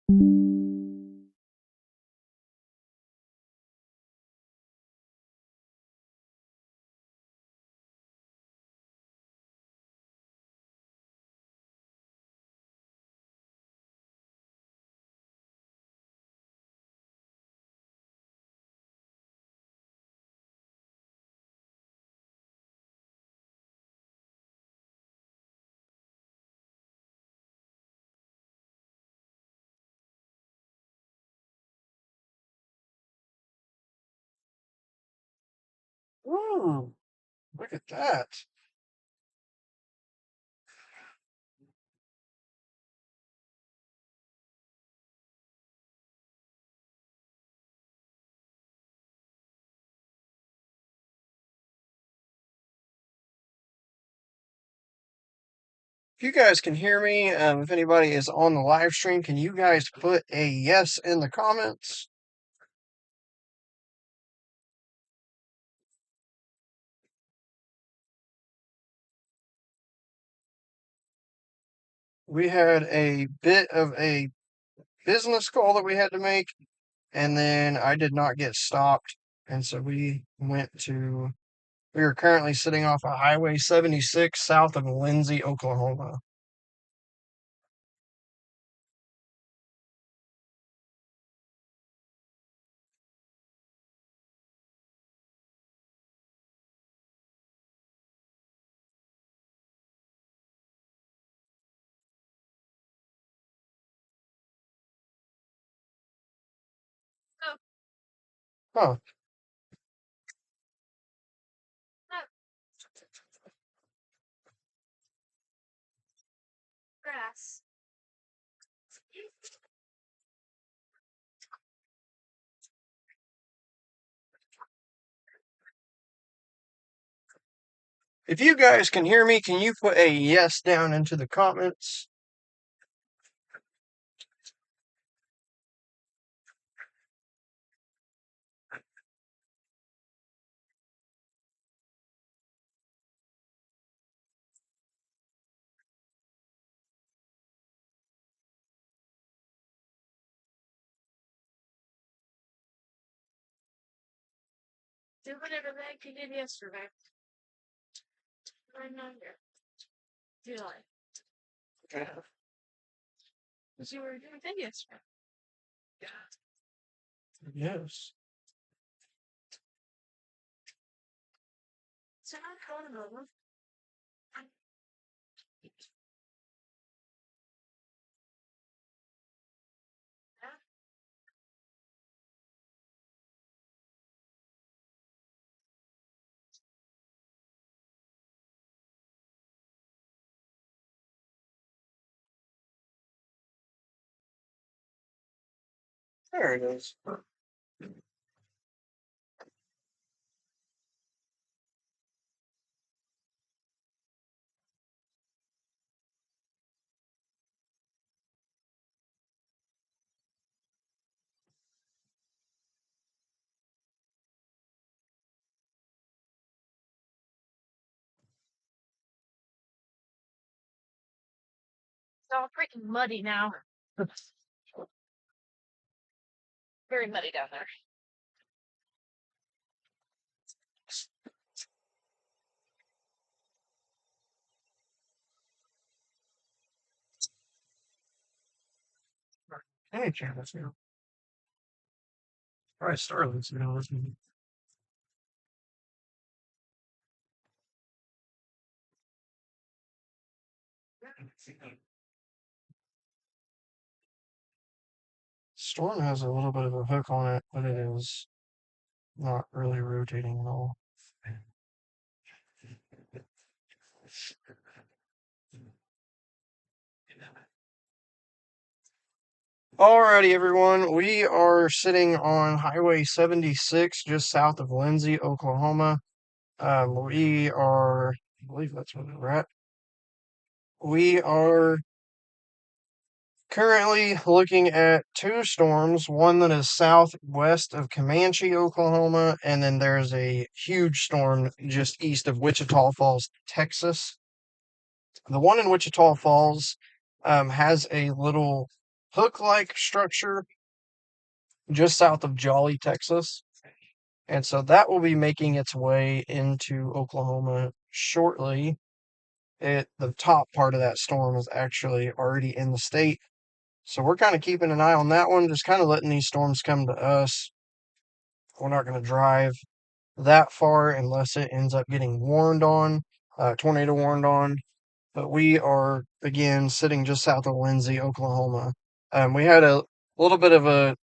Ooh, look at that. If you guys can hear me, if anybody is on the live stream, can you guys put a yes in the comments? We had a bit of a business call that we had to make, and then I did not get stopped. And so we are currently sitting off of Highway 76 south of Lindsay, Oklahoma. Huh. Grass. If you guys can hear me, can you put a yes down into the comments? Do whatever the heck you did yesterday. I'm not here. Do you like? Okay. Because you were doing thing yesterday. Yes. So I'm calling over. There it is. It's all freaking muddy now. Very muddy down there. Hey, Janice, you know. All right, Starlings, you know, listen. Storm has a little bit of a hook on it, but it is not really rotating at all. Alrighty, everyone. We are sitting on Highway 76, just south of Lindsay, Oklahoma. I believe that's where we're at. We are currently looking at two storms, one that is southwest of Comanche, Oklahoma, and then there's a huge storm just east of Wichita Falls, Texas. The one in Wichita Falls has a little hook-like structure just south of Jolly, Texas. And so that will be making its way into Oklahoma shortly. The top part of that storm is actually already in the state. So we're kind of keeping an eye on that one, just kind of letting these storms come to us. We're not going to drive that far unless it ends up getting warned on, tornado warned on. But we are, again, sitting just south of Lindsay, Oklahoma. We had a little bit of a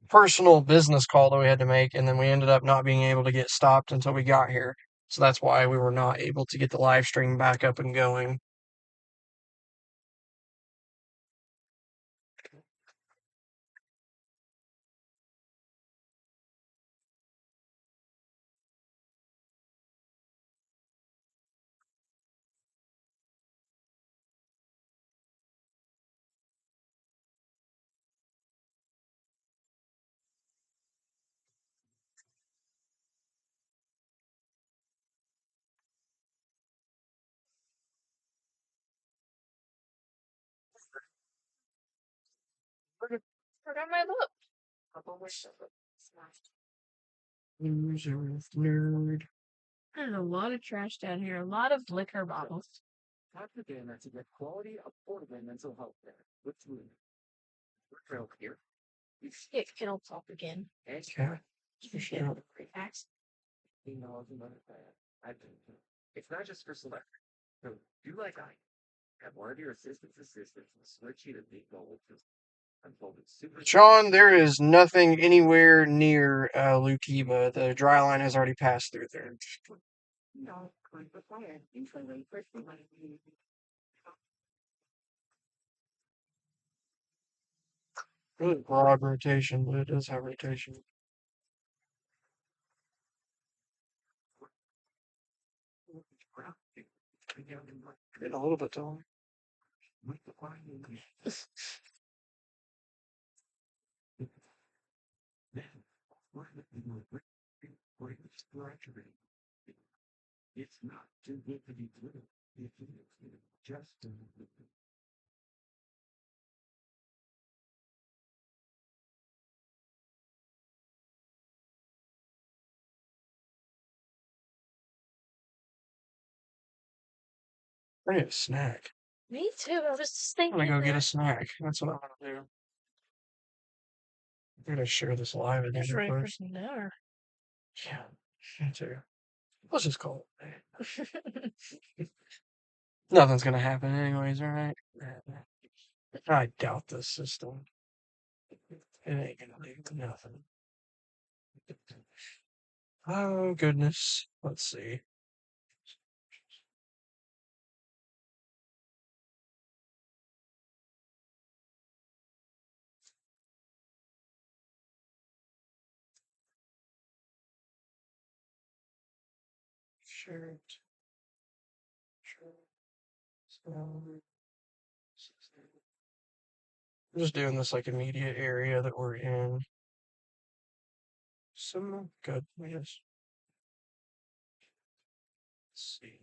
personal business call that we had to make, and then we ended up not being able to get stopped until we got here. So that's why we were not able to get the live stream back up and going. Forgot my book. Loser, nerd. There's a lot of trash down here. A lot of liquor bottles. Talk to Banner to get quality, affordable mental health care with Moon. We're thrilled here. Get Kennel Talk again. And Yeah. Relax. emails and other that. It's not just for select. So do like I have one of your assistants switch you to big gold. I'm told it's super. Sean, there is nothing anywhere near Lukiba. The dry line has already passed through there. No, required. Usually wait for somebody. Really broad rotation, but it does have rotation. Getting a little bit taller. It's not too good to be true. It's just I need a snack. Me too. I was just I'm thinking. gonna go get a snack. That's what I'm gonna do. I'm gonna share this live Just edition ready for first. some dinner. Yeah, me too. Let's just call it. Nothing's gonna happen anyways, alright? I doubt this system. It ain't gonna do nothing. Oh goodness. Let's see. Share it. I'm just doing this like immediate area that we're in. Some good, I guess. Let's see.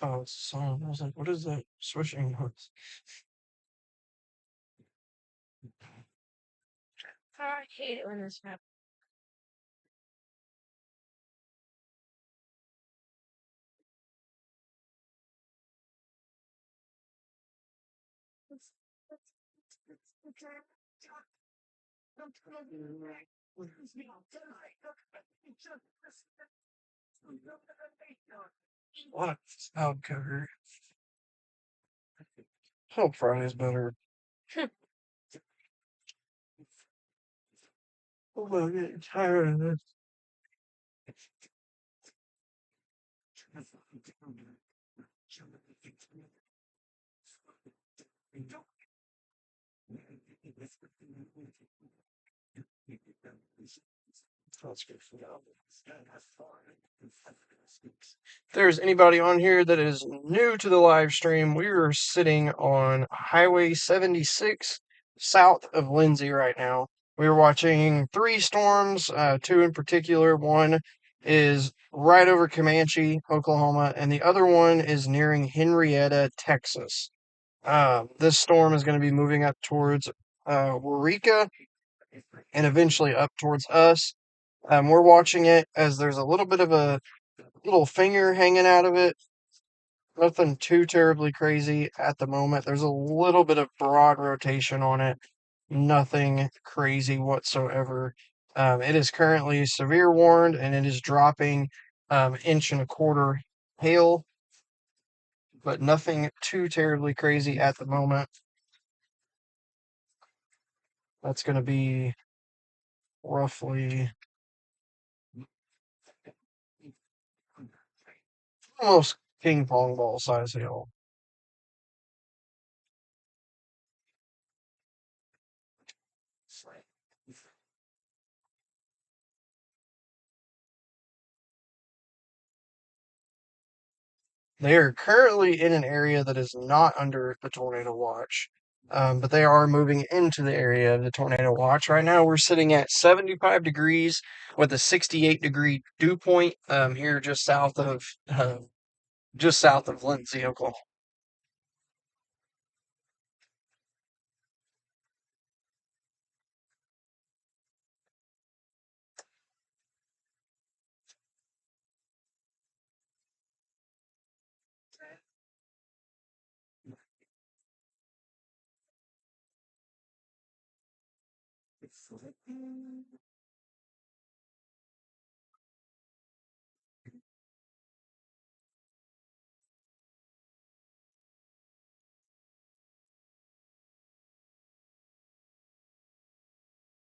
Oh, it's a song. I was like, what is that swishing noise? I hate it when this happens. What sound cover? Hope Friday's better. Oh, I'm getting tired of this. Let's go for now. If there's anybody on here that is new to the live stream, we are sitting on Highway 76 south of Lindsay right now. We were watching three storms, two in particular. One is right over Comanche, Oklahoma, and the other one is nearing Henrietta, Texas. This storm is going to be moving up towards Eureka and eventually up towards us. We're watching it as there's a little bit of a little finger hanging out of it. Nothing too terribly crazy at the moment. There's a little bit of broad rotation on it. Nothing crazy whatsoever. It is currently severe warned and it is dropping inch and a quarter hail, but nothing too terribly crazy at the moment. That's going to be roughly almost ping pong ball size hail. They are currently in an area that is not under the tornado watch, but they are moving into the area of the tornado watch. Right now, we're sitting at 75 degrees with a 68-degree dew point here just south of Lindsay, Oklahoma.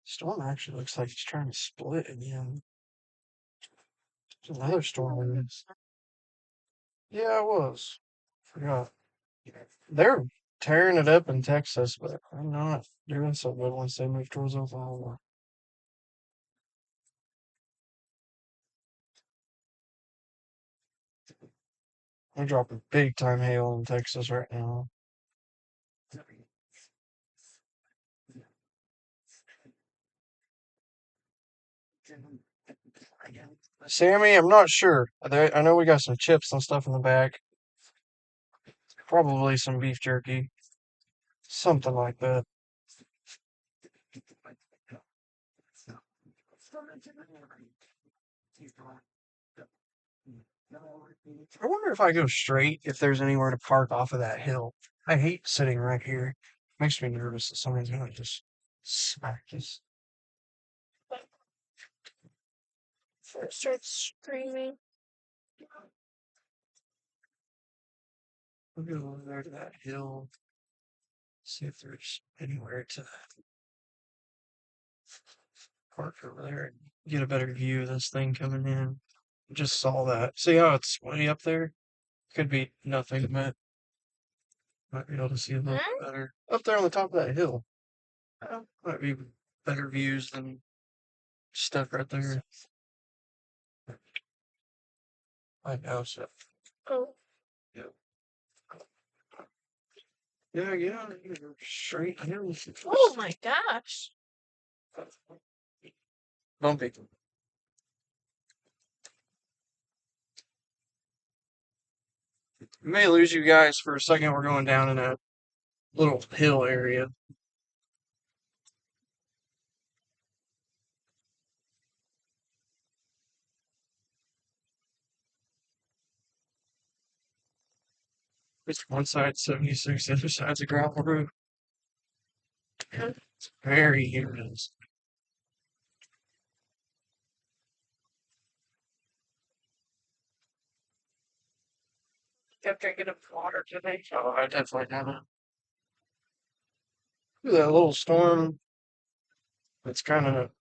Storm actually looks like it's trying to split again. There's another storm in this. Yeah, it was. Forgot. They're tearing it up in Texas, but I'm not doing so good once they move towards Oklahoma. They're dropping big time hail in Texas right now. Sammy, I'm not sure. I know we got some chips and stuff in the back. Probably some beef jerky. Something like that. I wonder if I go straight, if there's anywhere to park off of that hill. I hate sitting right here. Makes me nervous that somebody's gonna just smack us. It starts screaming. We'll go over there to that hill. See if there's anywhere to park over there and get a better view of this thing coming in. Just saw that. See how it's way up there? Could be nothing, but might be able to see a little Huh? better. Up there on the top of that hill. Oh. Might be better views than stuff right there. I know, so. Oh. Yeah. Yeah, straight hill. Oh my gosh. Bumpy. We may lose you guys for a second. We're going down in a little hill area. It's one side 76, the other side's a gravel road. It's very humid. Kept drinking of water today. Oh, I definitely haven't. Look at that little storm. It's kind of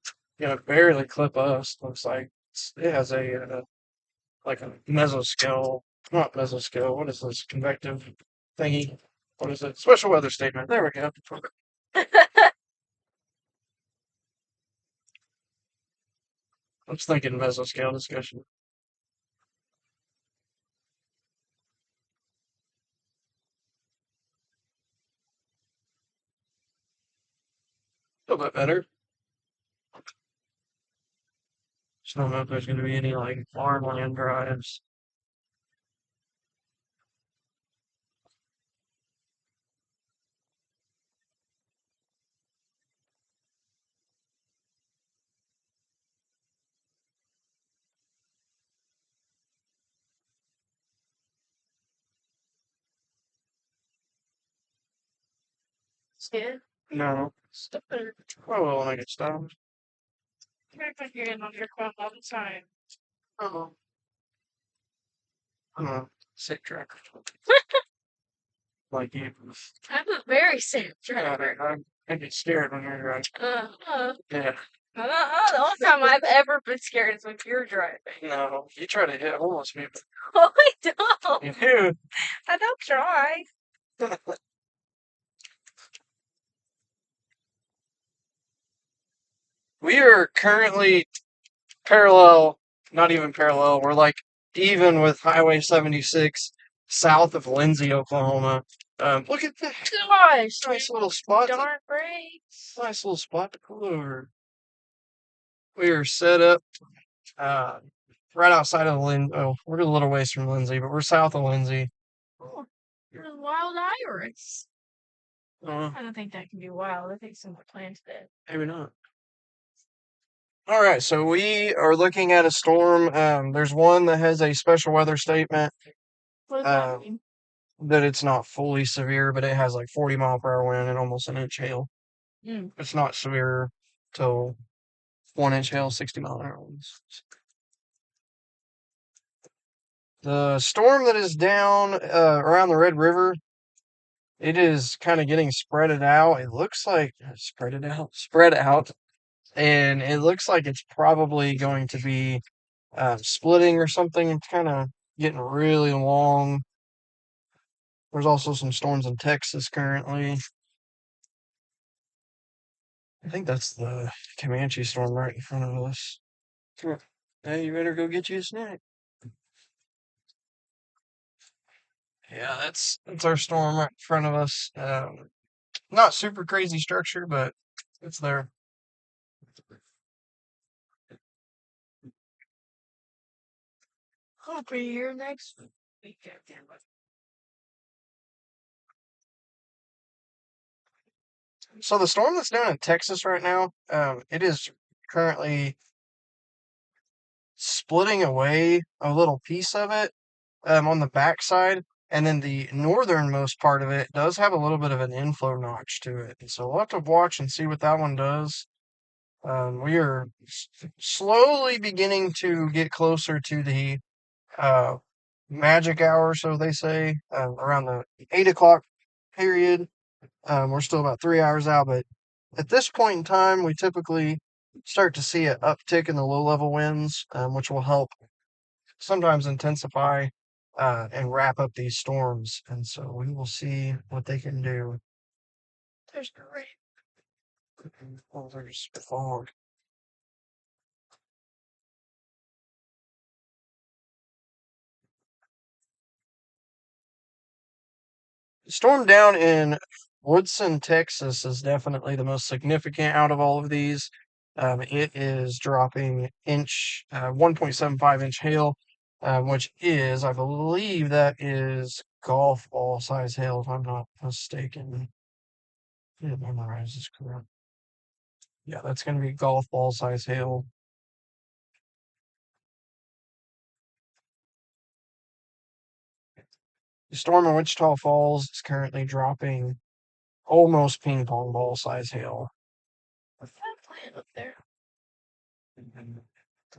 gonna barely clip us. Looks like it has a like a mesoscale, not mesoscale. What is this convective thingy? What is it? Special weather statement. There we go. I was thinking mesoscale discussion. A little bit better. So I don't know if there's going to be any like farmland drives. Yeah. No. Stop it. Oh, when I get stopped. You're putting your hand on your phone all the time. Oh. I'm a sick tracker. Like you. I'm a very safe Yeah, driver. I get scared when you're driving. Yeah. The only time I've ever been scared is when you're driving. No, you try to hit homeless people. Oh, I don't. You do. I don't try. We are currently parallel, not even parallel, we're like even with Highway 76 south of Lindsay, Oklahoma. Look at that. Gosh, Nice little spot. darn brakes. Nice little spot to pull over. We are set up right outside of Lindsay. Oh, we're a little ways from Lindsay, but we're south of Lindsay. Oh, you're a wild iris. Uh, I don't think that can be wild. I think someone planted it. maybe not. All right, so we are looking at a storm. There's one that has a special weather statement What does Uh, that mean? that it's not fully severe, but it has like 40-mile-per-hour wind and almost an inch hail. Mm. It's not severe till 1-inch hail, 60-mile-an-hour winds. The storm that is down around the Red River, it is kind of getting spread out. It looks like spread out, and it looks like it's probably going to be splitting or something. It's kind of getting really long. There's also some storms in Texas currently. I think that's the Comanche storm right in front of us. Come on. Hey, you better go get you a snack. Yeah, that's our storm right in front of us. Not super crazy structure, but it's there. I'll be here next week. So the storm that's down in Texas right now, it is currently splitting away a little piece of it on the backside, and then the northernmost part of it does have a little bit of an inflow notch to it. And so we'll have to watch and see what that one does. We are slowly beginning to get closer to the uh, magic hour, so they say, around the 8 o'clock period. We're still about 3 hours out, but at this point in time, we typically start to see an uptick in the low level winds, which will help sometimes intensify and wrap up these storms. And so we will see what they can do. There's no rain. Oh, there's fog. The storm down in Woodson, Texas is definitely the most significant out of all of these. It is dropping 1.75 inch hail, which is, I believe, that is golf ball size hail, if I'm not mistaken. I didn't memorize this correct. Yeah, that's going to be golf ball size hail. The storm in Wichita Falls is currently dropping almost ping pong ball size hail. What's that plant up there? I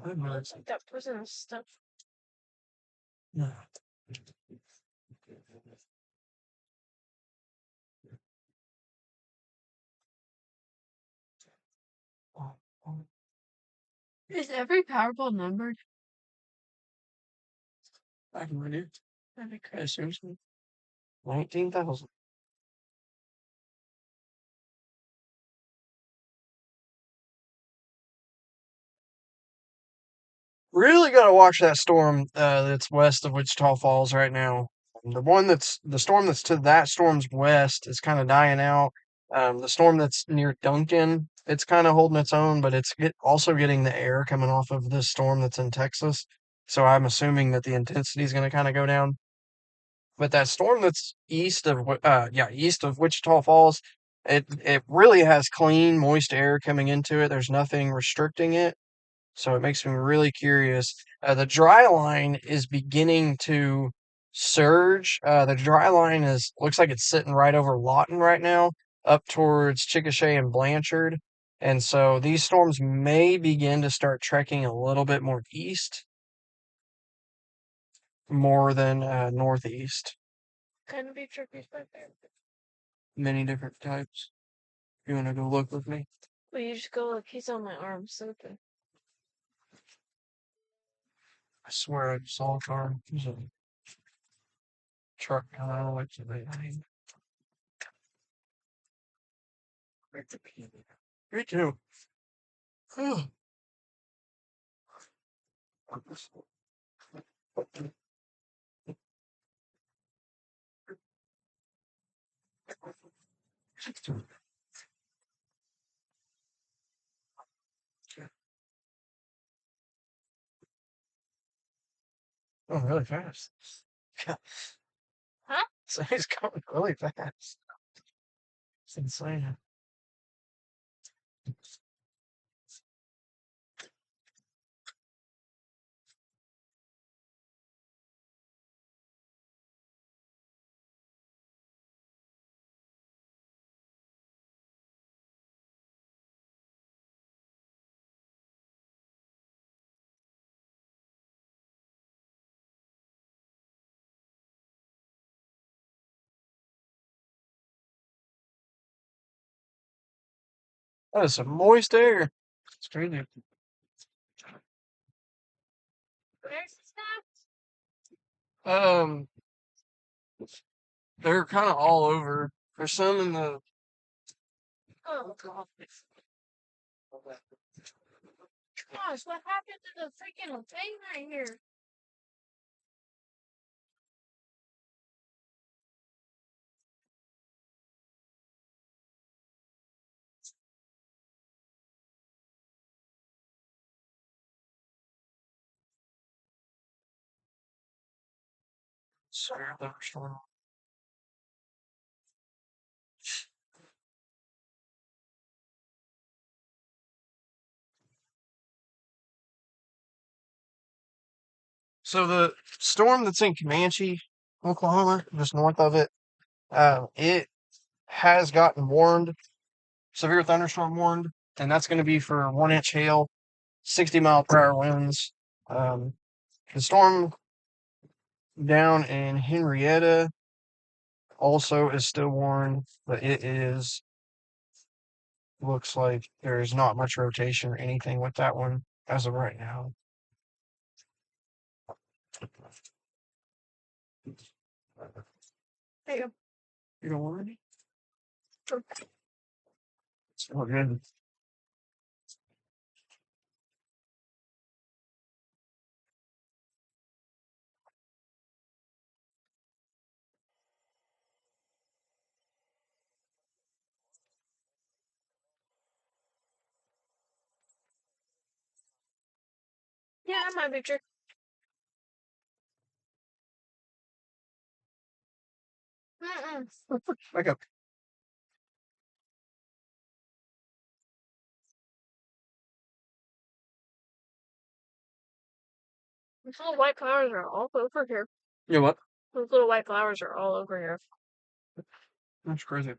don't know. Looks like that person has stuff. No. Is every Powerball numbered? I have no idea. That'd be I crazy. assume so. 19,000. Really got to watch that storm that's west of Wichita Falls right now. The storm that's to that storm's west is kind of dying out. The storm that's near Duncan it's kind of holding its own, but it's also getting the air coming off of this storm that's in Texas. So I'm assuming that the intensity is going to kind of go down. But that storm that's east of Wichita Falls, it really has clean, moist air coming into it. There's nothing restricting it, so it makes me really curious. The dry line is beginning to surge. The dry line is looks like it's sitting right over Lawton right now, up towards Chickasha and Blanchard. And so these storms may begin to start trekking a little bit more east, more than northeast. Kind of be tricky, but there. Many different types. You want to go look with me? Well, you just go look. He's on my arm, so open. I swear I saw a car. There's a truck coming all the way to the lane. Me too. Oh, really fast. Huh? So he's going really fast. It's insane. That is some moist air. It's crazy. Where's the stuff? Um, they're kind of all over. There's some in the. Oh, gosh, what happened to the freaking thing right here? Sorry, thunderstorm. So the storm that's in Comanche, Oklahoma, just north of it, it has gotten warned, severe thunderstorm warned, and that's going to be for 1 inch hail, 60-mile-per-hour winds. Um, the storm down in Henrietta also is still warned, but it is looks like there's not much rotation or anything with that one as of right now. There you go. You don't want any? Sure. It's all good. Yeah, that might be true. Back up. These little white flowers are all over here. You know what? Those little white flowers are all over here. That's crazy.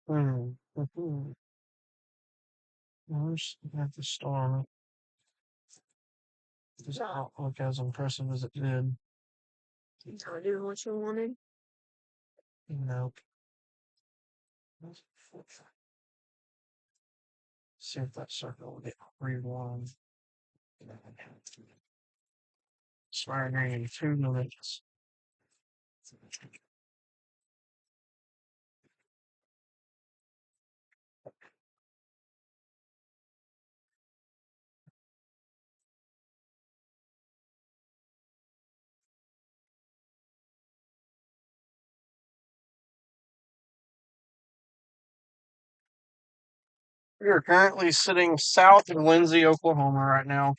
Mm-hmm. Where's the storm? Does not look as impressive as it did. Not doing what you wanted. Nope. See if that circle will get rewarmed. Expiring in 2 minutes. We are currently sitting south of Lindsay, Oklahoma right now.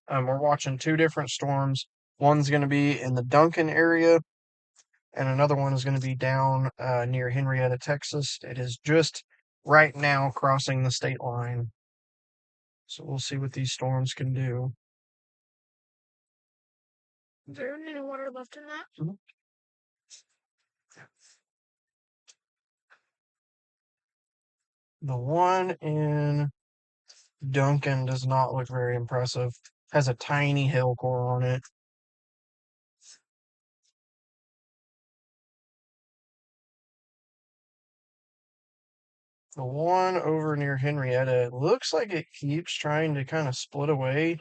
We're watching 2 different storms. One's going to be in the Duncan area, and another one is going to be down near Henrietta, Texas. It is just right now crossing the state line. So we'll see what these storms can do. Is there any water left in that? Mhm. The one in Duncan does not look very impressive. Has a tiny hail core on it. The one over near Henrietta, it looks like it keeps trying to kind of split away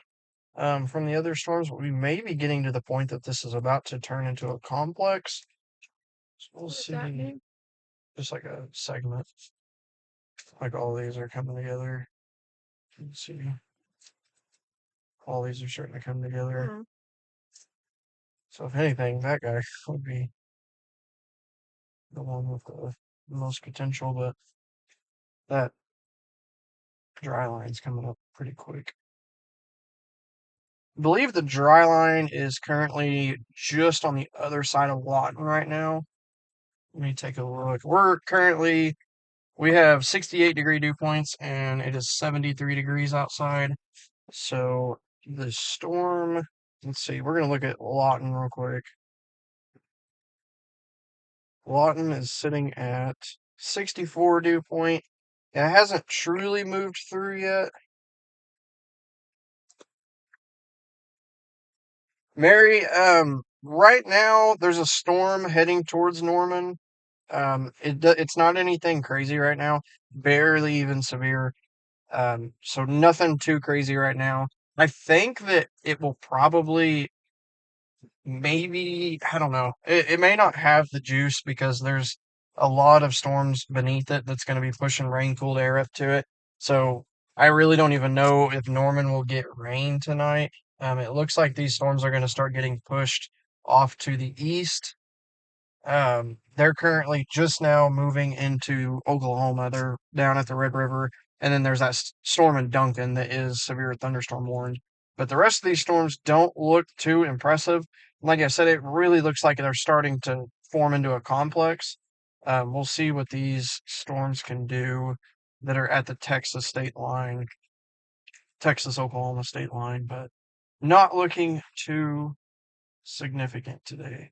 from the other storms, but we may be getting to the point that this is about to turn into a complex. So we'll What does see. that mean? Just like a segment. Like all these are coming together. Let's see. All these are starting to come together. Uh-huh. So if anything, that guy would be the one with the most potential, but that dry line's coming up pretty quick. I believe the dry line is currently just on the other side of Lawton right now. Let me take a look. We have 68-degree dew points and it is 73 degrees outside. So the storm, let's see, we're going to look at Lawton real quick. Lawton is sitting at 64 dew point. It hasn't truly moved through yet. Mary, right now there's a storm heading towards Norman. It's not anything crazy right now, barely even severe. So nothing too crazy right now. I think that it will probably maybe, I don't know. It may not have the juice because there's a lot of storms beneath it that's going to be pushing rain cooled air up to it. So I really don't even know if Norman will get rain tonight. It looks like these storms are going to start getting pushed off to the east. They're currently just now moving into Oklahoma. They're down at the Red River, and then there's that storm in Duncan that is severe thunderstorm warned. But the rest of these storms don't look too impressive. Like I said, it really looks like they're starting to form into a complex. We'll see what these storms can do that are at the Texas state line, Texas Oklahoma state line, but not looking too significant today.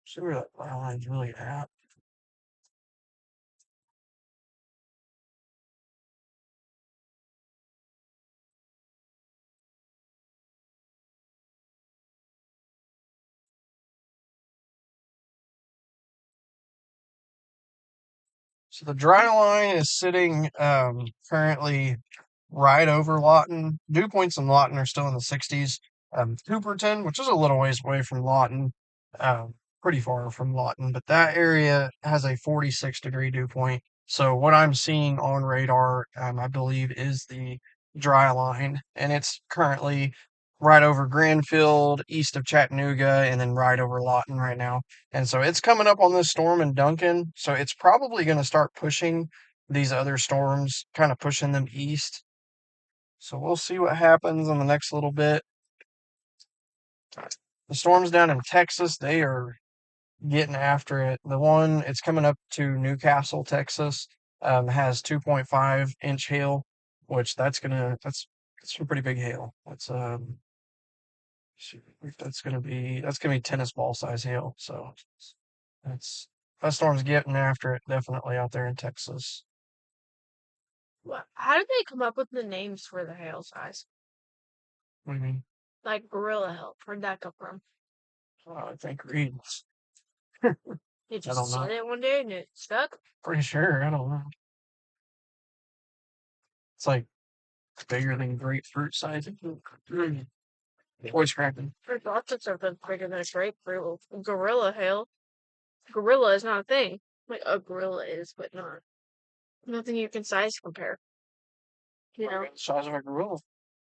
See where that line's really at. So the dry line is sitting currently right over Lawton. Dew points in Lawton are still in the 60s. Cooperton, which is a little ways away from Lawton, pretty far from Lawton, but that area has a 46-degree dew point. So what I'm seeing on radar, I believe, is the dry line, and it's currently right over Granfield, east of Chattanooga, and then right over Lawton right now. And so it's coming up on this storm in Duncan. So it's probably going to start pushing these other storms, kind of pushing them east. So we'll see what happens in the next little bit. The storms down in Texas, they are getting after it. The one, it's coming up to Newcastle, Texas, has 2.5-inch hail. which that's some pretty big hail. That's gonna be tennis ball size hail. So that's that storm's getting after it definitely out there in Texas. How did they come up with the names for the hail size? What do you mean? Like gorilla hail. Where'd that come from? I think Reed. They I just don't said know. it one day and it stuck. Pretty sure. I don't know. It's like bigger than grapefruit size. Voice cracking. There's lots of stuff that's bigger than a grapefruit. Gorilla hail. Gorilla is not a thing. Like a gorilla is, but not. Nothing you can size compare. You know, The size of a gorilla.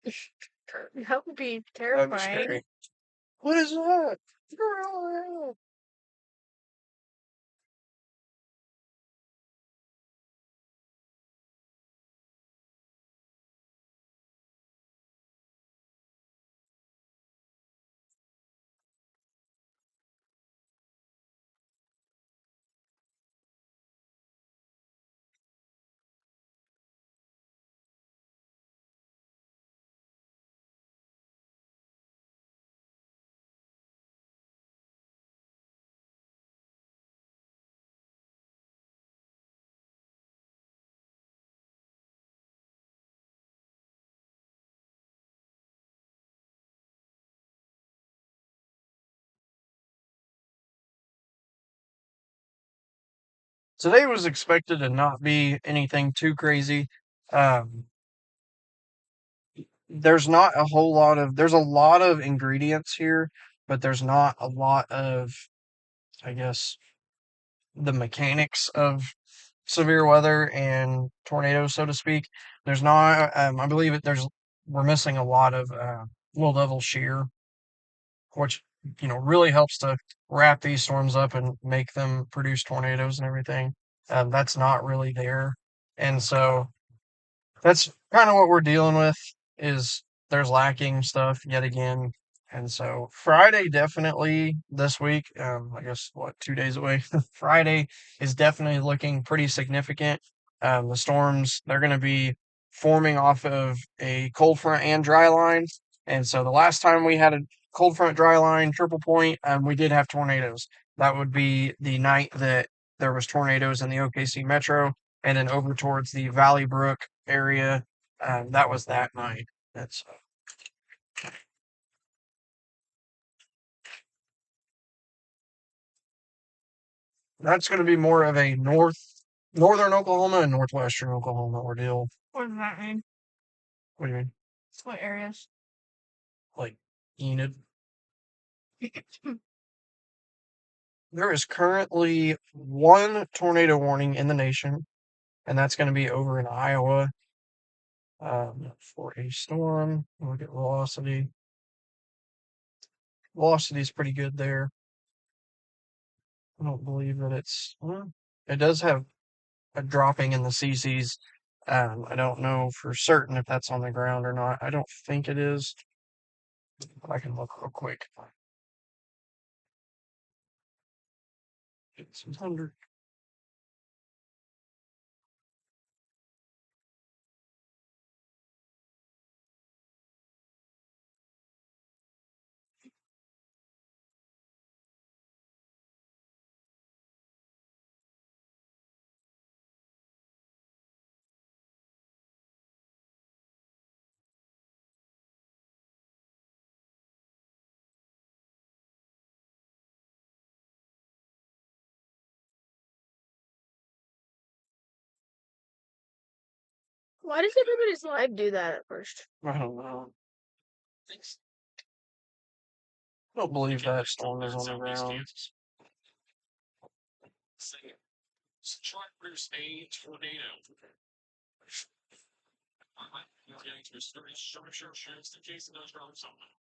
that would be That'd be terrifying. scary. What is that? Gorilla. Today was expected to not be anything too crazy. Um, there's not a whole lot of there's a lot of ingredients here, but there's not a lot of, I guess, the mechanics of severe weather and tornadoes, so to speak. There's not. I believe we're missing a lot of low level shear, which really helps to wrap these storms up and make them produce tornadoes and everything. That's not really there, and so that's kind of what we're dealing with. Is there's lacking stuff yet again, and so Friday definitely this week. I guess what 2 days away. Friday is definitely looking pretty significant. The storms they're going to be forming off of a cold front and dry line, and so the last time we had a cold front dry line triple point, we did have tornadoes. That would be the night that there was tornadoes in the OKC metro, and then over towards the Valley Brook area. That was that night. That's going to be more of a northern Oklahoma and northwestern Oklahoma ordeal. What does that mean? What do you mean? What areas? Like Enid? There is currently one tornado warning in the nation, and that's going to be over in Iowa for a storm. Look at velocity. Velocity is pretty good there. I don't believe that it does have a dropping in the CCs. I don't know for certain if that's on the ground or not. I don't think it is. But I can look real quick. It's 100. Why does everybody's live do that at first? I don't know. I don't believe that storm is on the ground. Charters a tornado. Just in case it does drop something.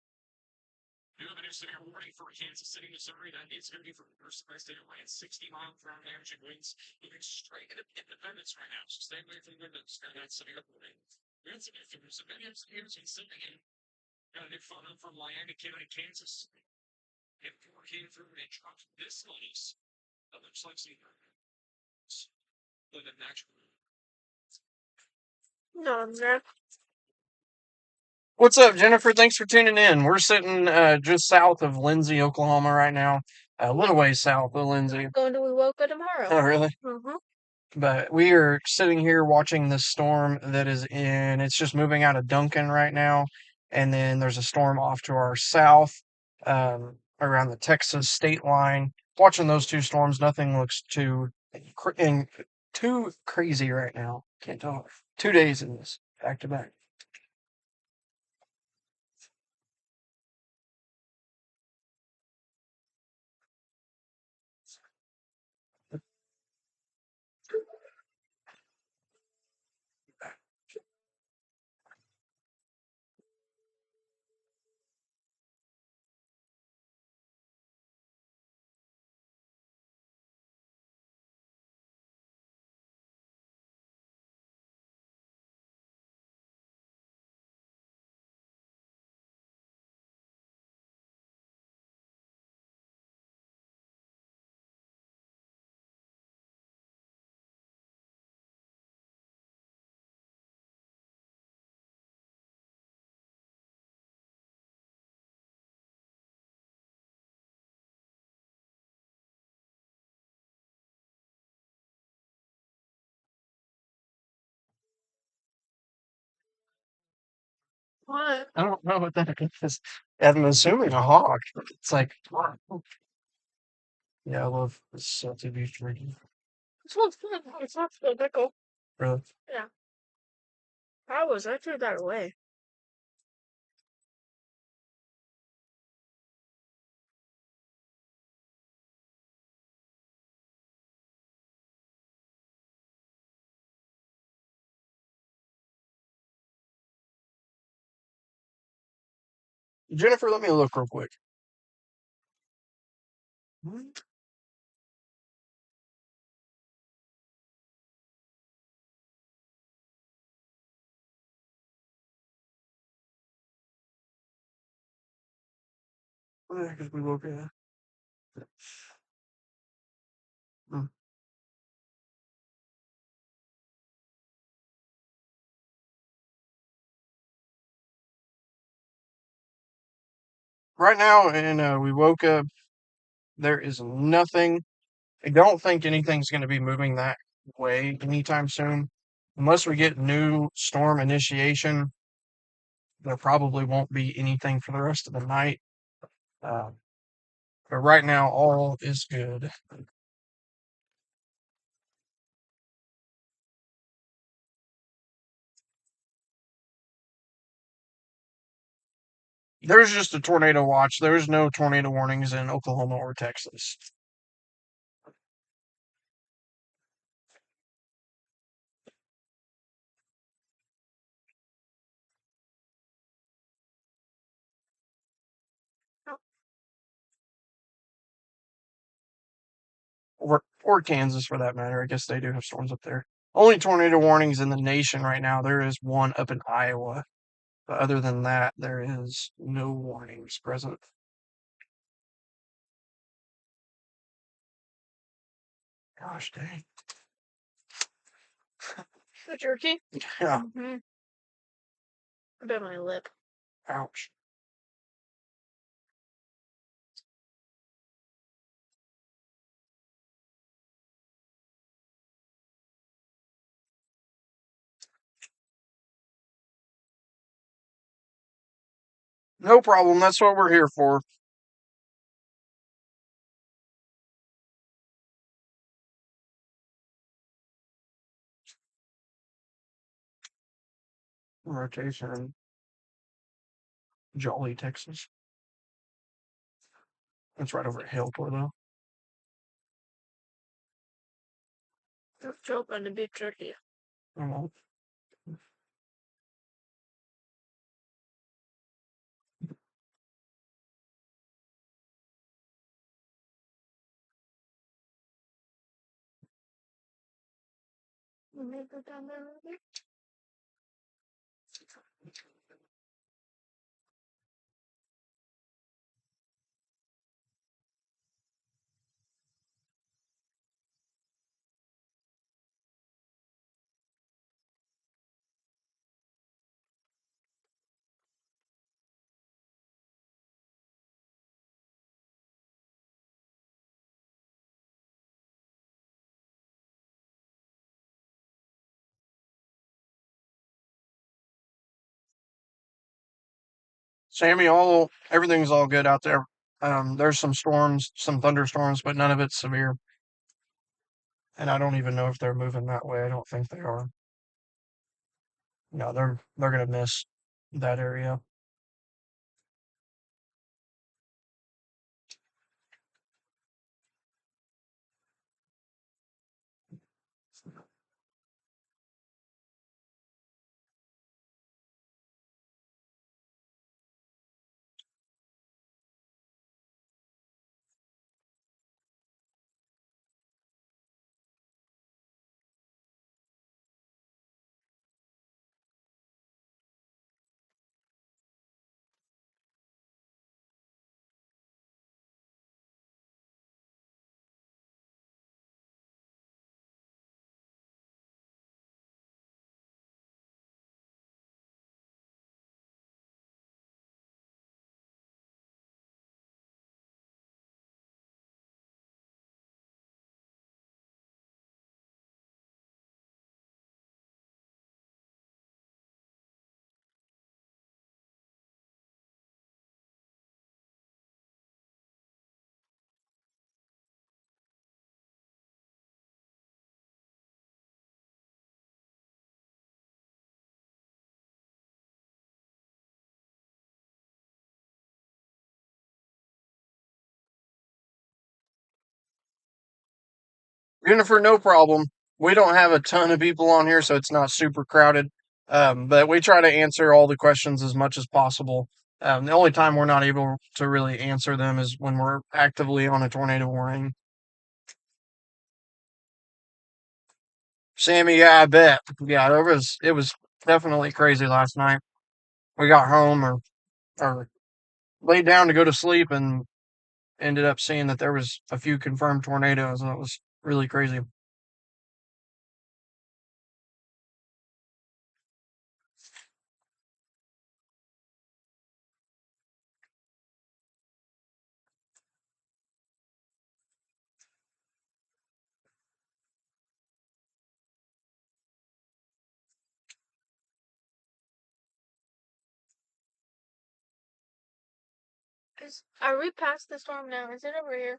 New evidence severe warning for Kansas City, Missouri. That is going to be for the first by state of wind, 60-mile-per-hour average winds. Moving straight into Independence right now. So stay away from windows. That's severe warning. Winds severe figures of many years in sitting in. Got a new photo from Miami County, Kansas. It came through and dropped this nice. That looks like the natural. No, I'm there. What's up, Jennifer? Thanks for tuning in. We're sitting just south of Lindsay, Oklahoma right now. A little ways south of Lindsay. Going to Wewoka tomorrow. Oh, really? Mm-hmm. But we are sitting here watching this storm that is it's just moving out of Duncan right now. And then there's a storm off to our south around the Texas state line. Watching those two storms, nothing looks too crazy right now. Can't talk. 2 days in this, back to back. What? I don't know what that is. I'm assuming a hawk. It's like, yeah, I love this salty beef jerky. This one's good. It's not so pickle. Really? Yeah. I threw that away. Jennifer, let me look real quick. What the heck is we look at? Hmm. Right now, and we woke up. There is nothing. I don't think anything's going to be moving that way anytime soon. Unless we get new storm initiation, there probably won't be anything for the rest of the night. Uh, but right now, all is good. There's just a tornado watch. There's no tornado warnings in Oklahoma or Texas. Or Kansas for that matter. I guess they do have storms up there. Only tornado warnings in the nation right now. There is one up in Iowa. But other than that, there is no warnings present. Gosh dang. The jerky? Yeah. Mm-hmm. I bit my lip. Ouch. No problem. That's what we're here for. Rotation. Jolly, Texas. That's right over at Halecore, though. Don't choke on the beef jerky. Oh, Let me go down there real quick. Sammy, everything's all good out there. There's some storms, some thunderstorms, but none of it's severe. And I don't even know if they're moving that way. I don't think they are. No, they're gonna miss that area. Jennifer, no problem. We don't have a ton of people on here, so it's not super crowded. But we try to answer all the questions as much as possible. The only time we're not able to really answer them is when we're actively on a tornado warning. Sammy, yeah, I bet. Yeah, it was definitely crazy last night. We got home or laid down to go to sleep and ended up seeing that there was a few confirmed tornadoes, and it was really crazy. Are we past the storm now? Is it over here?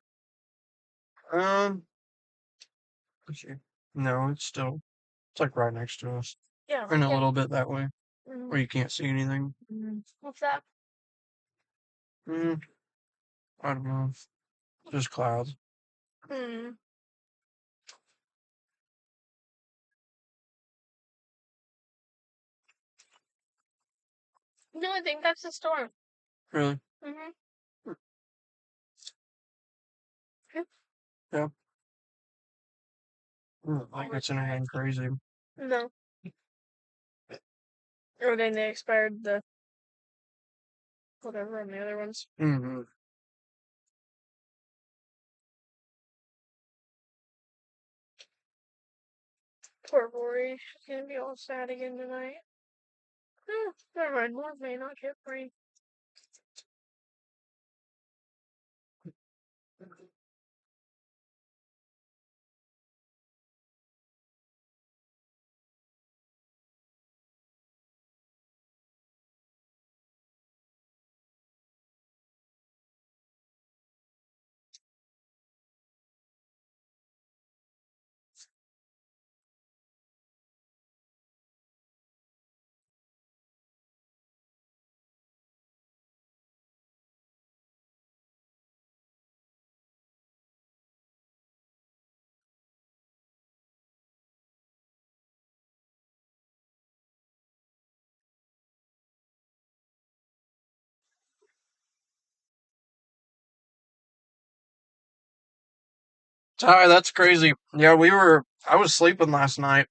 Um, let's see. No, it's like right next to us, Yeah, and a yeah. little bit that way Mm-hmm. where you can't see anything. What's that? Mm, I don't know. Just clouds. Hmm. No, I think that's the storm. Really? Mm-hmm. Yeah. Like it's anything crazy. No. Or then they expired the whatever on the other ones. Mm-hmm. Poor Rory. She's gonna be all sad again tonight. Oh, never mind. More may not get rain. Ty, that's crazy. Yeah, I was sleeping last night,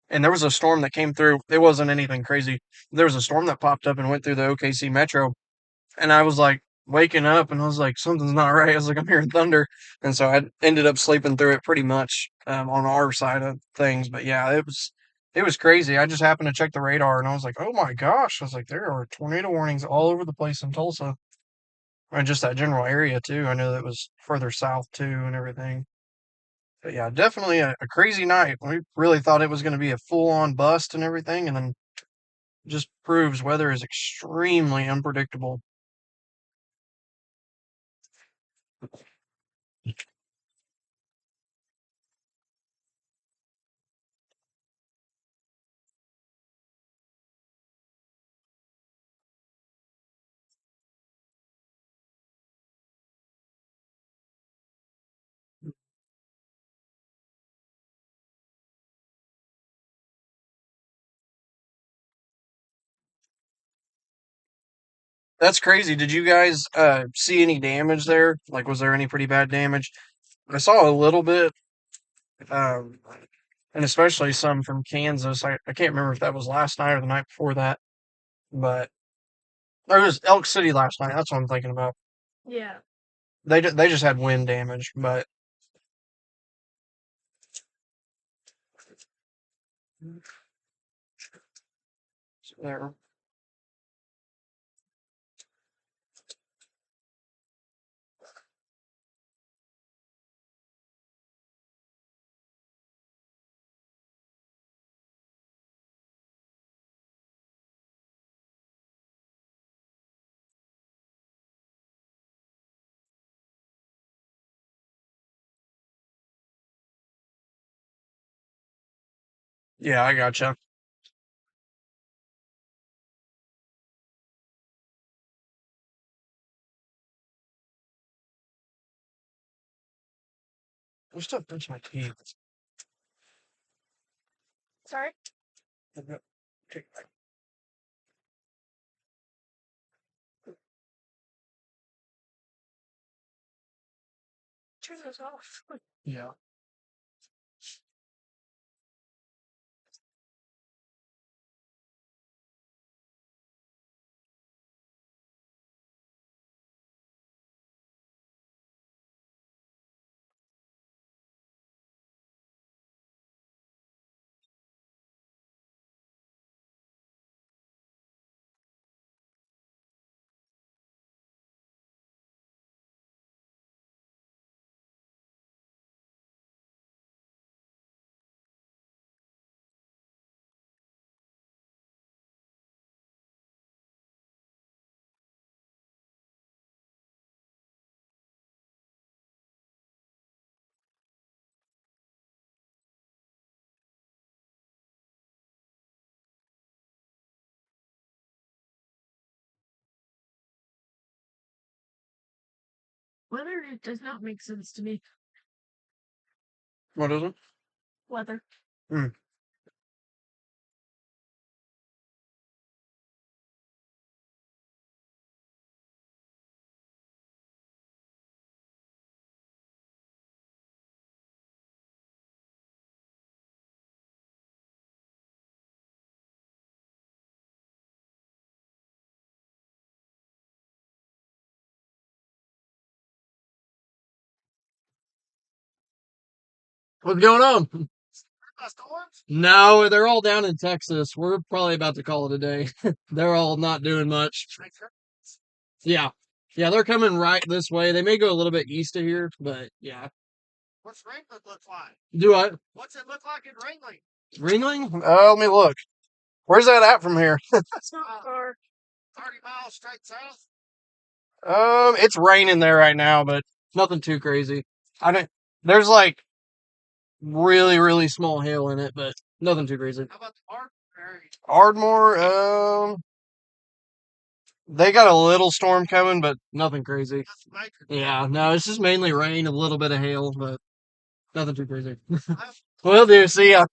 and there was a storm that came through. It wasn't anything crazy. There was a storm that popped up and went through the OKC metro, and I was like waking up, and I was like, something's not right. I was like, I'm hearing thunder, and so I ended up sleeping through it pretty much on our side of things. But yeah, it was crazy. I just happened to check the radar, and I was like, oh my gosh! I was like, there are tornado warnings all over the place in Tulsa, and just that general area too. I know that was further south too, and everything. But yeah, definitely a crazy night. We really thought it was going to be a full on bust and everything, and then just proves weather is extremely unpredictable. That's crazy. Did you guys see any damage there? Like, was there any pretty bad damage? I saw a little bit, um, and especially some from Kansas. I can't remember if that was last night or the night before that, but or it was Elk City last night. That's what I'm thinking about. Yeah. They just had wind damage, but there. Yeah, I gotcha. I still brush my teeth. Sorry? Turn those off. Yeah. Weather it does not make sense to me. What is it? Weather. Hmm. What's going on? No, they're all down in Texas. We're probably about to call it a day. They're all not doing much. Yeah. Yeah, they're coming right this way. They may go a little bit east of here, but yeah. What's Ringling look like? Do I? What's it look like in Ringling? Ringling? Let me look. Where's that at from here? It's not far. 30 miles straight south? It's raining there right now, but nothing too crazy. I don't. There's like really, really small hail in it, but nothing too crazy. How about the Ardmore area? Ardmore, they got a little storm coming, but nothing crazy. That's Baker. Yeah, no, it's just mainly rain, a little bit of hail, but nothing too crazy. Will do. See ya.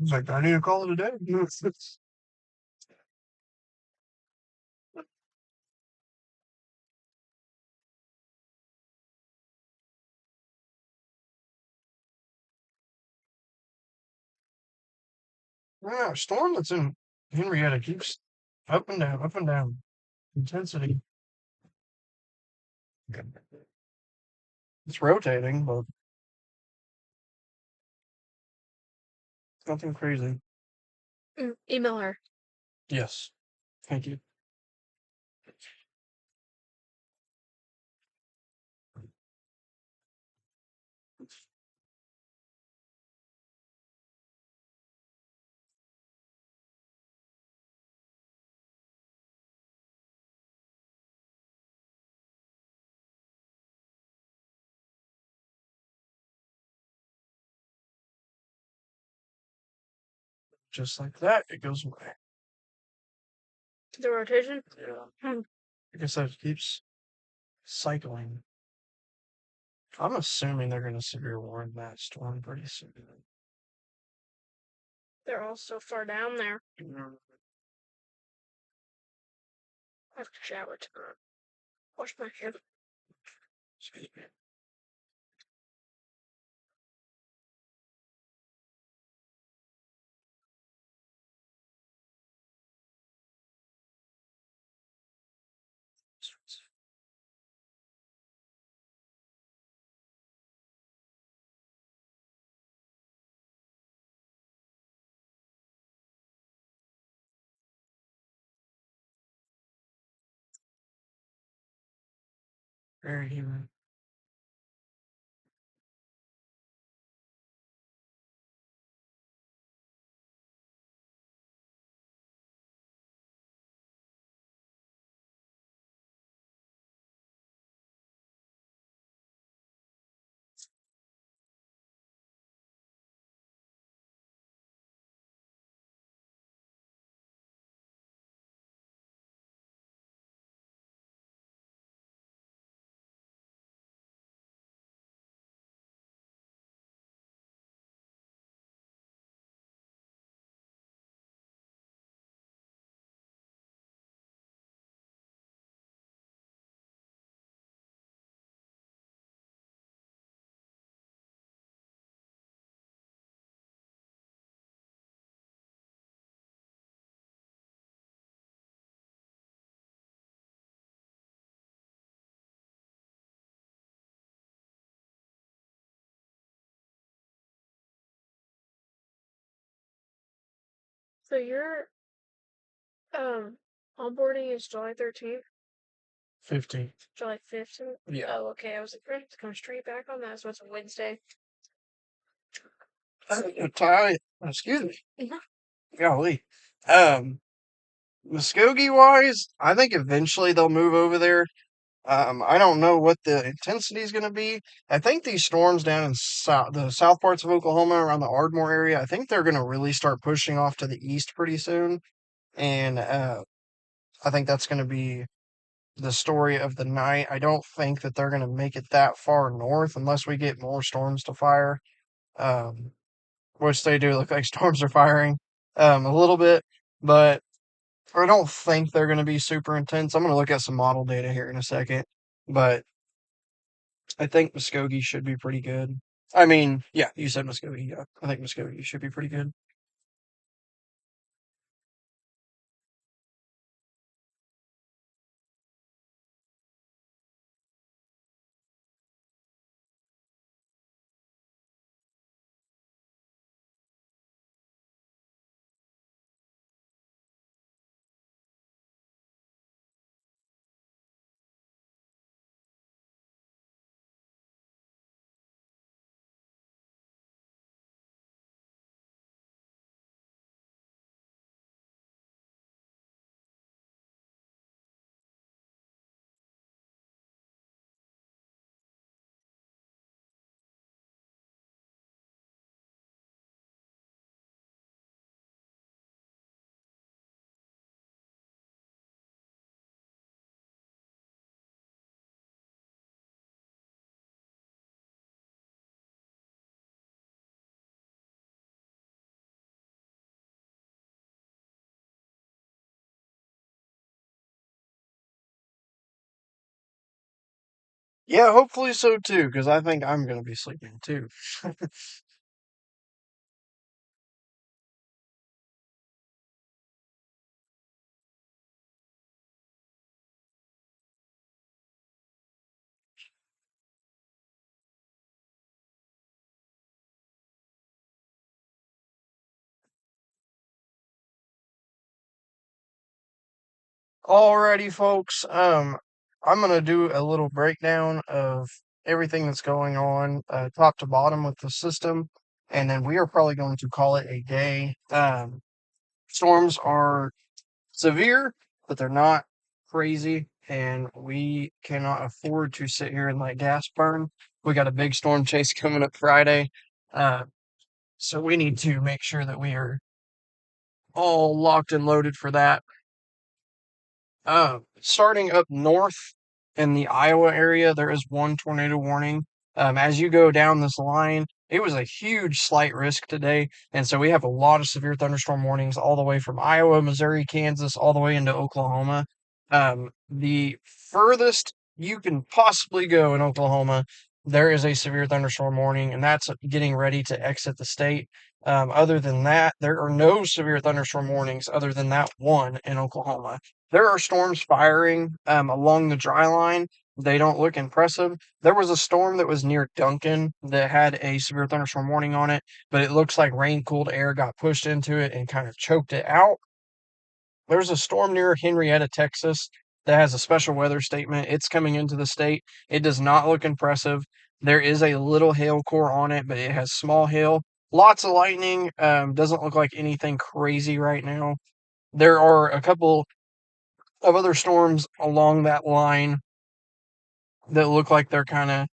He's like, I need to call it a day. Yeah, storm that's in Henrietta keeps up and down. Intensity. It's rotating, but nothing crazy. Email her. Yes. Thank you. Just like that, it goes away. The rotation? Yeah. Hmm. I guess that keeps cycling. I'm assuming they're going to severe warn that storm pretty soon. They're all so far down there. Mm. I have to shower tomorrow. Wash my hair. Excuse me. Very human. So your onboarding is July 13th? 15th. July 15th? Yeah. Oh, okay. I was like, we're going to come straight back on that, so it's a Wednesday. Ty, excuse me. Mhm. Golly. Muskogee wise, I think eventually they'll move over there. I don't know what the intensity is going to be. I think these storms down in the south parts of Oklahoma around the Ardmore area, I think they're going to really start pushing off to the east pretty soon. And I think that's going to be the story of the night. I don't think that they're going to make it that far north unless we get more storms to fire, um, which they do look like storms are firing a little bit. But I don't think they're going to be super intense. I'm going to look at some model data here in a second. But I think Muskogee should be pretty good. I mean, yeah, you said Muskogee. Yeah, I think Muskogee should be pretty good. Yeah, hopefully so too, because I think I'm going to be sleeping too. Alrighty, folks. I'm gonna do a little breakdown of everything that's going on, top to bottom with the system, and then we are probably going to call it a day. Storms are severe, but they're not crazy, and we cannot afford to sit here and let gas burn. We got a big storm chase coming up Friday, uh, so we need to make sure that we are all locked and loaded for that. Starting up north in the Iowa area, there is one tornado warning. As you go down this line, it was a huge slight risk today, and so we have a lot of severe thunderstorm warnings all the way from Iowa, Missouri, Kansas, all the way into Oklahoma. The furthest you can possibly go in Oklahoma, there is a severe thunderstorm warning, and that's getting ready to exit the state. Other than that, there are no severe thunderstorm warnings other than that one in Oklahoma. There are storms firing along the dry line. They don't look impressive. There was a storm that was near Duncan that had a severe thunderstorm warning on it, but it looks like rain cooled air got pushed into it and kind of choked it out. There's a storm near Henrietta, Texas that has a special weather statement. It's coming into the state. It does not look impressive. There is a little hail core on it, but it has small hail. Lots of lightning. Doesn't look like anything crazy right now. There are a couple of other storms along that line that look like they're kind of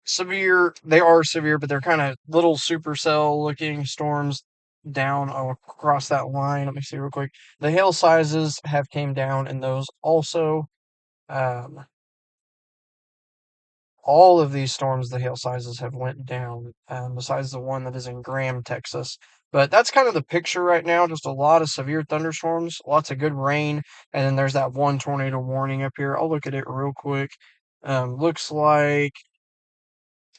severe. They are severe, but they're kind of little supercell looking storms down across that line. Let me see real quick. The hail sizes have came down in those also. Um, all of these storms, the hail sizes have went down, besides the one that is in Graham, Texas. But that's kind of the picture right now. Just a lot of severe thunderstorms, lots of good rain, and then there's that one tornado warning up here. I'll look at it real quick. Looks like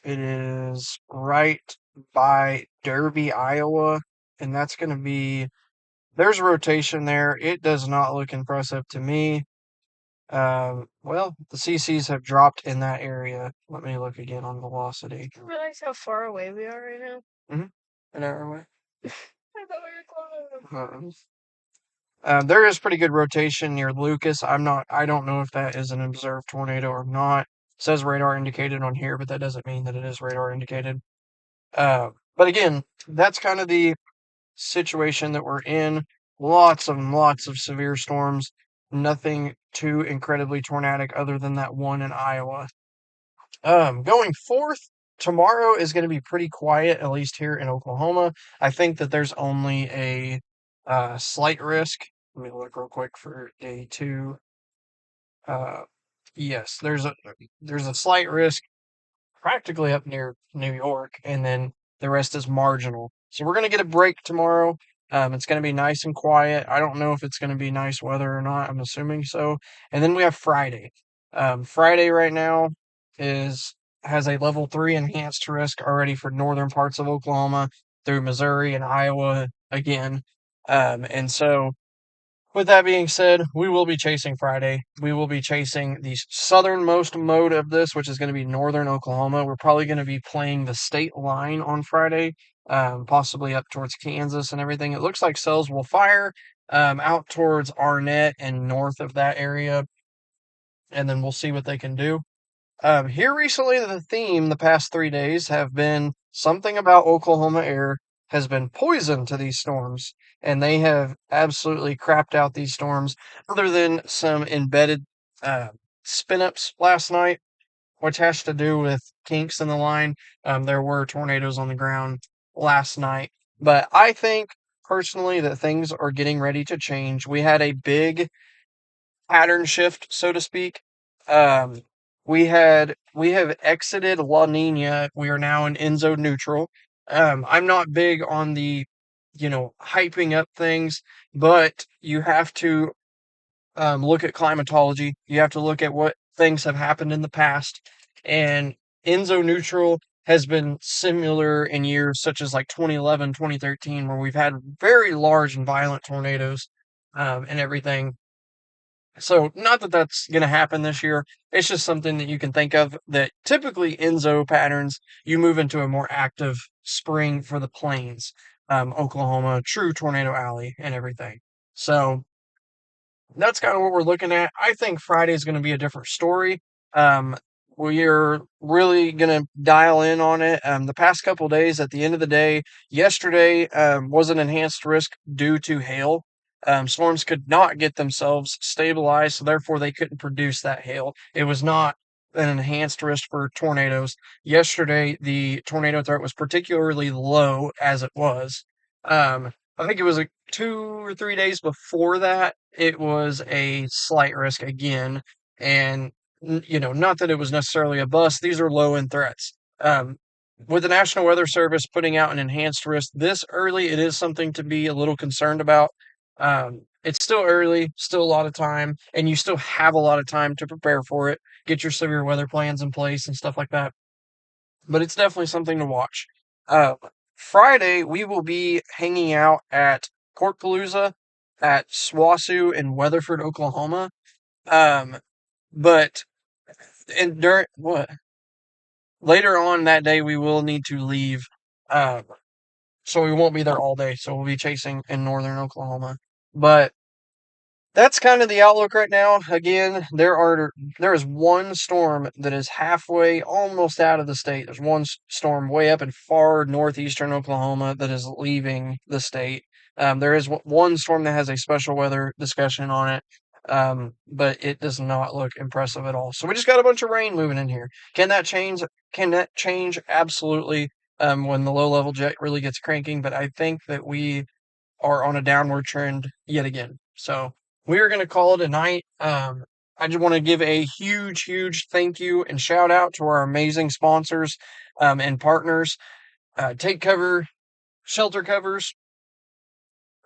it is right by Derby, Iowa, and that's going to be. There's rotation there. It does not look impressive to me. Well, the CCs have dropped in that area. Let me look again on velocity. Do you realize how far away we are right now? An hour away. I thought we were close. There is pretty good rotation near Lucas. I don't know if that is an observed tornado or not. It says radar indicated on here, but that doesn't mean that it is radar indicated. But again, that's kind of the situation that we're in. Lots and lots of severe storms. Nothing too incredibly tornadic other than that one in Iowa. Going forth, tomorrow is going to be pretty quiet, at least here in Oklahoma. I think that there's only a slight risk. Let me look real quick for day 2. Uh, yes, there's a slight risk practically up near New York, and then the rest is marginal. So we're gonna get a break tomorrow. It's gonna be nice and quiet. I don't know if it's gonna be nice weather or not. I'm assuming so. And then we have Friday. Friday right now is has a level 3 enhanced risk already for northern parts of Oklahoma through Missouri and Iowa again. And so with that being said, we will be chasing Friday. We will be chasing the southernmost mode of this, which is going to be northern Oklahoma. We're probably going to be playing the state line on Friday, possibly up towards Kansas and everything. It looks like cells will fire out towards Arnett and north of that area, and then we'll see what they can do. Here recently, the theme the past 3 days have been something about Oklahoma air has been poison to these storms, and they have absolutely crapped out these storms. Other than some embedded spin ups last night, which has to do with kinks in the line, there were tornadoes on the ground last night. But I think personally that things are getting ready to change. We had a big pattern shift, so to speak. Um, we have exited La Nina. We are now in Enzo neutral. I'm not big on the, hyping up things, but you have to look at climatology. You have to look at what things have happened in the past, and Enzo neutral has been similar in years such as like 2011, 2013, where we've had very large and violent tornadoes and everything. So, not that that's going to happen this year. It's just something that you can think of that typically Enzo patterns, you move into a more active spring for the plains, Oklahoma, true tornado alley, and everything. So, that's kind of what we're looking at. I think Friday is going to be a different story. Um, we're really going to dial in on it. The past couple days, at the end of the day, yesterday was an enhanced risk due to hail. Storms could not get themselves stabilized, so therefore they couldn't produce that hail. It was not an enhanced risk for tornadoes. Yesterday, the tornado threat was particularly low as it was. I think it was 2 or 3 days before that, it was a slight risk again. And, not that it was necessarily a bust, these are low end threats. With the National Weather Service putting out an enhanced risk this early, it is something to be a little concerned about. It's still early, still a lot of time, and you still have a lot of time to prepare for it, get your severe weather plans in place and stuff like that. But it's definitely something to watch. Uh, Friday, we will be hanging out at Corkpalooza at SWASU in Weatherford, Oklahoma. Um, but and during what later on that day, we will need to leave. Uh, so we won't be there all day. So we'll be chasing in northern Oklahoma. But that's kind of the outlook right now. Again, there is one storm that is halfway almost out of the state. There's one storm way up in far northeastern Oklahoma that is leaving the state. There is one storm that has a special weather discussion on it. But it does not look impressive at all. So we just got a bunch of rain moving in here. Can that change? Can that change? Absolutely. When the low level jet really gets cranking, but I think that we are on a downward trend yet again. So we are going to call it a night. I just want to give a huge, huge thank you and shout out to our amazing sponsors and partners. Take Cover, Shelter Covers,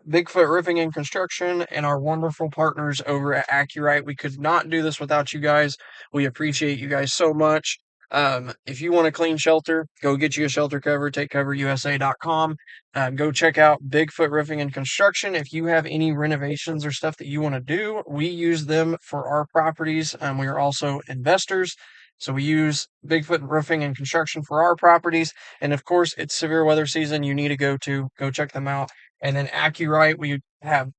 Bigfoot Roofing and Construction, and our wonderful partners over at Accurite. We could not do this without you guys. We appreciate you guys so much. If you want a clean shelter, go get you a shelter cover, takecoverusa.com. Go check out Bigfoot Roofing and Construction. If you have any renovations or stuff that you want to do, we use them for our properties. We are also investors. So we use Bigfoot Roofing and Construction for our properties. And of course, it's severe weather season. You need to go check them out. And then Accurite, we have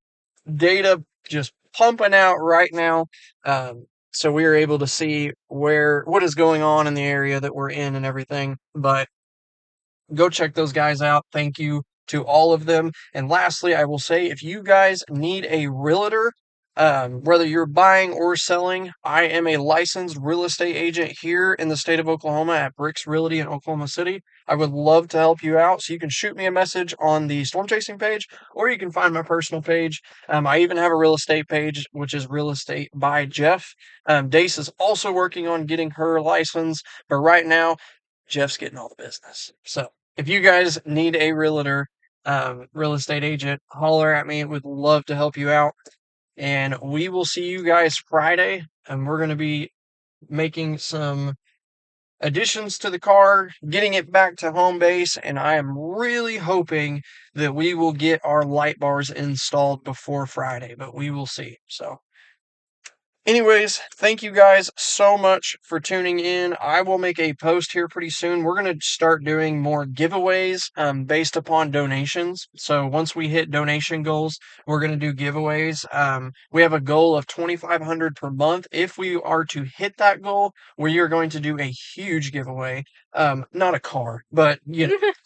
data just pumping out right now. So we are able to see what is going on in the area that we're in and everything. But go check those guys out. Thank you to all of them. And lastly, I will say if you guys need a realtor, whether you're buying or selling, I am a licensed real estate agent here in the state of Oklahoma at Bricks Realty in Oklahoma City. I would love to help you out. So you can shoot me a message on the storm chasing page, or you can find my personal page. I even have a real estate page, which is Real Estate by Jeff. Dace is also working on getting her license, but right now, Jeff's getting all the business. So if you guys need a realtor, real estate agent, holler at me. Would love to help you out. And we will see you guys Friday. And we're going to be making some additions to the car, getting it back to home base. And I am really hoping that we will get our light bars installed before Friday, but we will see. So anyways, thank you guys so much for tuning in. I will make a post here pretty soon. We're going to start doing more giveaways based upon donations. So once we hit donation goals, we're going to do giveaways. We have a goal of 2,500 per month. If we are to hit that goal, we are going to do a huge giveaway. Not a car, but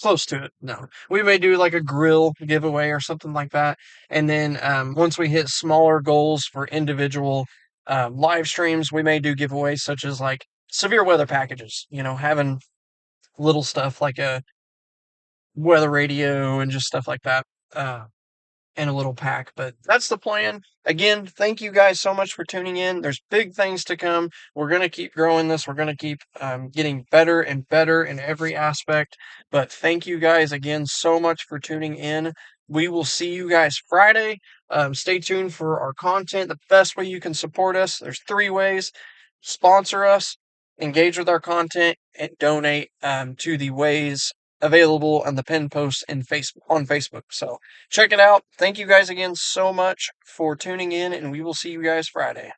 close to it. No, we may do like a grill giveaway or something like that. And then once we hit smaller goals for individual live streams, we may do giveaways such as like severe weather packages, having little stuff like a weather radio and just stuff like that in a little pack. But that's the plan. Again, thank you guys so much for tuning in. There's big things to come. We're going to keep growing this. We're going to keep getting better and better in every aspect. But thank you guys again so much for tuning in. We will see you guys Friday. Stay tuned for our content. The best way you can support us, there's 3 ways: sponsor us, engage with our content, and donate to the ways available on the pin posts on Facebook. So check it out. Thank you guys again so much for tuning in, and we will see you guys Friday.